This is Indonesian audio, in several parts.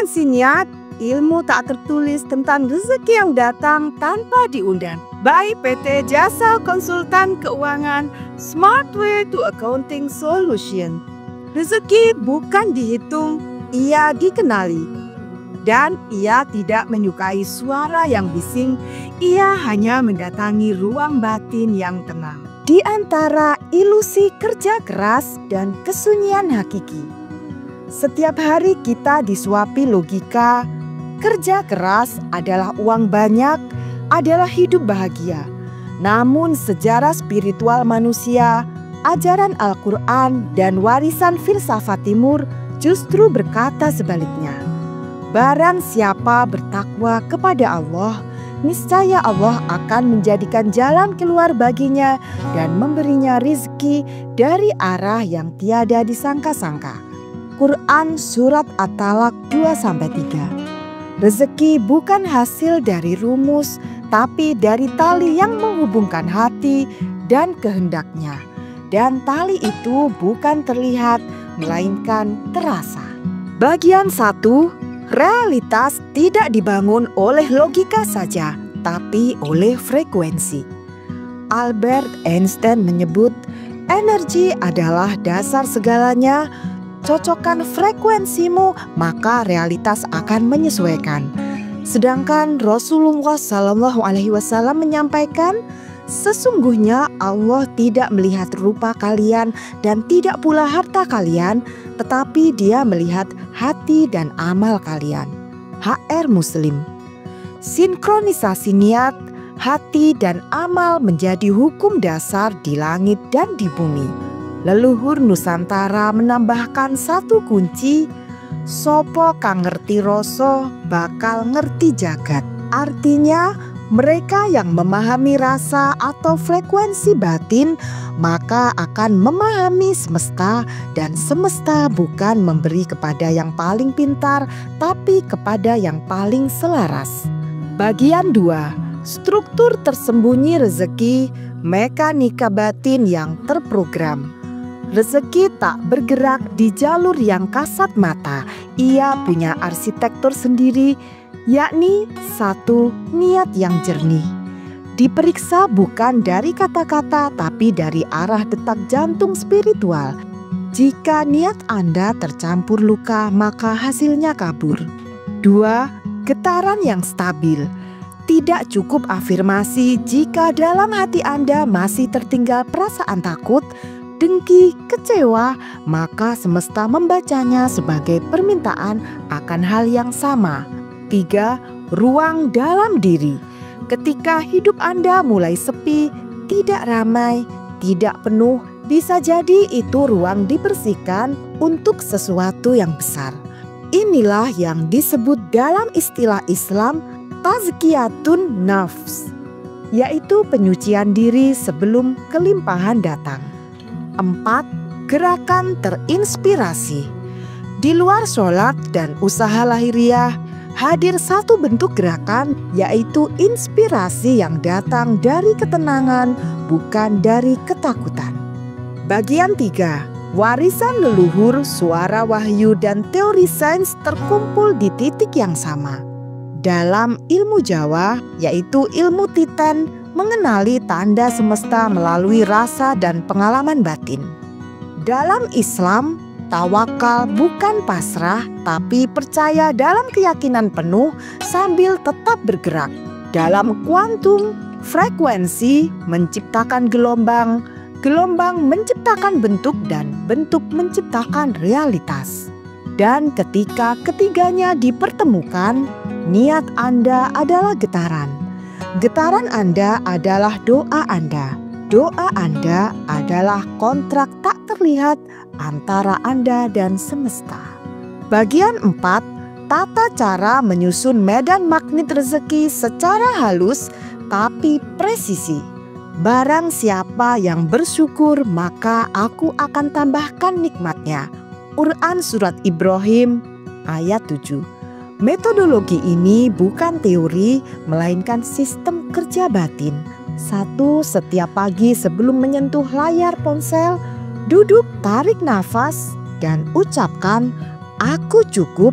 Frekuensi Niat, ilmu tak tertulis tentang rezeki yang datang tanpa diundang. By PT Jasa Konsultan Keuangan, Smart Way to Accounting Solution. Rezeki bukan dihitung, ia dikenali. Dan ia tidak menyukai suara yang bising, ia hanya mendatangi ruang batin yang tenang. Di antara ilusi kerja keras dan kesunyian hakiki. Setiap hari kita disuapi logika, kerja keras adalah uang banyak, adalah hidup bahagia. Namun sejarah spiritual manusia, ajaran Al-Quran dan warisan filsafat timur justru berkata sebaliknya. Barang siapa bertakwa kepada Allah, niscaya Allah akan menjadikan jalan keluar baginya dan memberinya rizki dari arah yang tiada disangka-sangka. Quran Surat At-Talaq 2-3. Rezeki bukan hasil dari rumus, tapi dari tali yang menghubungkan hati dan kehendaknya. Dan tali itu bukan terlihat, melainkan terasa. Bagian 1. Realitas tidak dibangun oleh logika saja, tapi oleh frekuensi. Albert Einstein menyebut, energi adalah dasar segalanya. Cocokkan frekuensimu, maka realitas akan menyesuaikan. Sedangkan Rasulullah SAW menyampaikan, sesungguhnya Allah tidak melihat rupa kalian dan tidak pula harta kalian, tetapi Dia melihat hati dan amal kalian. HR Muslim. Sinkronisasi niat, hati dan amal menjadi hukum dasar di langit dan di bumi. Leluhur Nusantara menambahkan satu kunci, sopo kang ngerti rasa bakal ngerti jagat. Artinya, mereka yang memahami rasa atau frekuensi batin, maka akan memahami semesta, dan semesta bukan memberi kepada yang paling pintar, tapi kepada yang paling selaras. Bagian 2. Struktur tersembunyi rezeki, mekanika batin yang terprogram. Rezeki tak bergerak di jalur yang kasat mata, ia punya arsitektur sendiri, yakni 1. Niat yang jernih. Diperiksa bukan dari kata-kata tapi dari arah detak jantung spiritual. Jika niat Anda tercampur luka, maka hasilnya kabur. 2. Getaran yang stabil. Tidak cukup afirmasi jika dalam hati Anda masih tertinggal perasaan takut, dengki, kecewa, maka semesta membacanya sebagai permintaan akan hal yang sama. 3. Ruang dalam diri. Ketika hidup Anda mulai sepi, tidak ramai, tidak penuh, bisa jadi itu ruang dibersihkan untuk sesuatu yang besar. Inilah yang disebut dalam istilah Islam tazkiyatun nafs, yaitu penyucian diri sebelum kelimpahan datang. 4. Gerakan terinspirasi. Di luar sholat dan usaha lahiriah, hadir satu bentuk gerakan, yaitu inspirasi yang datang dari ketenangan, bukan dari ketakutan. Bagian 3. Warisan leluhur, suara wahyu dan teori sains terkumpul di titik yang sama. Dalam ilmu Jawa, yaitu ilmu Titan, mengenali tanda semesta melalui rasa dan pengalaman batin. Dalam Islam, tawakal bukan pasrah, tapi percaya dalam keyakinan penuh sambil tetap bergerak. Dalam kuantum, frekuensi menciptakan gelombang, gelombang menciptakan bentuk, dan bentuk menciptakan realitas. Dan ketika ketiganya dipertemukan, niat Anda adalah getaran. Getaran Anda adalah doa Anda. Doa Anda adalah kontrak tak terlihat antara Anda dan semesta. Bagian 4. Tata cara menyusun medan magnet rezeki secara halus tapi presisi. Barang siapa yang bersyukur, maka aku akan tambahkan nikmatnya. Quran Surat Ibrahim ayat 7. Metodologi ini bukan teori, melainkan sistem kerja batin. 1. Setiap pagi sebelum menyentuh layar ponsel, duduk, tarik nafas, dan ucapkan, aku cukup,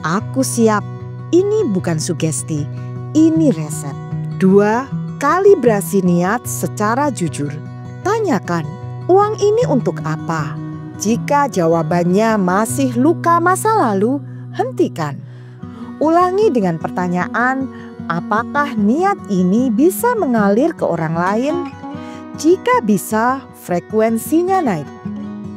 Aku siap. Ini bukan sugesti, ini resep. 2. Kalibrasi niat secara jujur. Tanyakan, uang ini untuk apa? Jika jawabannya masih luka masa lalu, hentikan. Ulangi dengan pertanyaan, apakah niat ini bisa mengalir ke orang lain? Jika bisa, frekuensinya naik.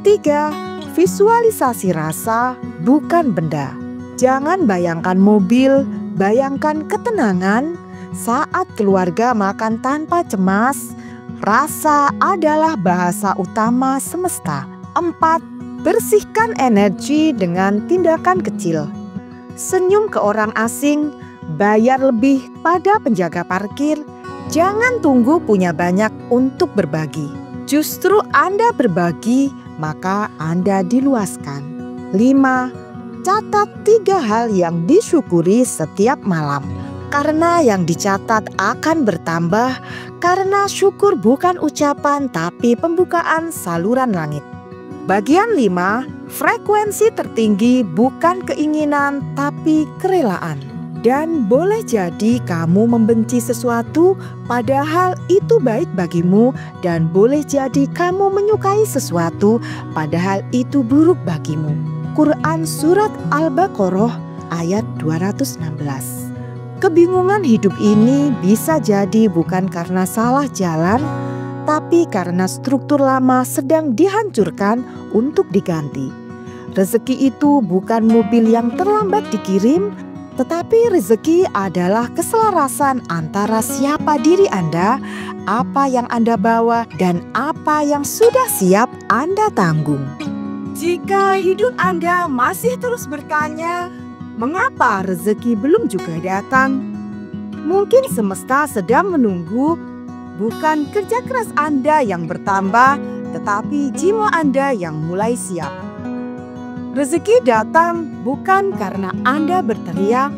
3. Visualisasi rasa, bukan benda. Jangan bayangkan mobil, bayangkan ketenangan. Saat keluarga makan tanpa cemas, rasa adalah bahasa utama semesta. 4. Bersihkan energi dengan tindakan kecil. Senyum ke orang asing, bayar lebih pada penjaga parkir. Jangan tunggu punya banyak untuk berbagi. Justru Anda berbagi, maka Anda diluaskan. 5. Catat 3 hal yang disyukuri setiap malam. Karena yang dicatat akan bertambah, karena syukur bukan ucapan tapi pembukaan saluran langit. Bagian 5, frekuensi tertinggi bukan keinginan tapi kerelaan. Dan boleh jadi kamu membenci sesuatu padahal itu baik bagimu, dan boleh jadi kamu menyukai sesuatu padahal itu buruk bagimu. Quran Surat Al-Baqarah ayat 216. Kebingungan hidup ini bisa jadi bukan karena salah jalan, tapi karena struktur lama sedang dihancurkan untuk diganti. Rezeki itu bukan mobil yang terlambat dikirim, tetapi rezeki adalah keselarasan antara siapa diri Anda, apa yang Anda bawa, dan apa yang sudah siap Anda tanggung. Jika hidup Anda masih terus bertanya, mengapa rezeki belum juga datang? Mungkin semesta sedang menunggu, bukan kerja keras Anda yang bertambah, tetapi jiwa Anda yang mulai siap. Rezeki datang bukan karena Anda berteriak,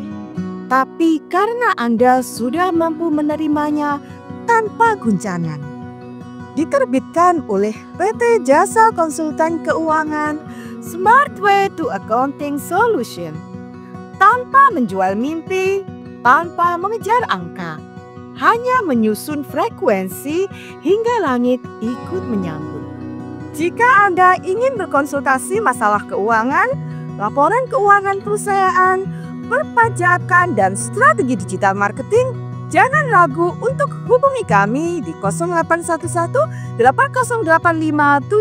tapi karena Anda sudah mampu menerimanya tanpa guncangan. Diterbitkan oleh PT Jasa Konsultan Keuangan, Smart Way to Accounting Solution. Tanpa menjual mimpi, tanpa mengejar angka, hanya menyusun frekuensi hingga langit ikut menyambut. Jika Anda ingin berkonsultasi masalah keuangan, laporan keuangan perusahaan, perpajakan, dan strategi digital marketing, jangan ragu untuk hubungi kami di 0811 8085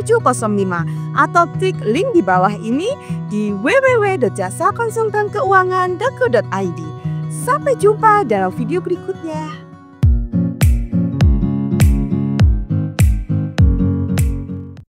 705 atau klik link di bawah ini di www.jasakonsultankeuangan.co.id. Sampai jumpa dalam video berikutnya.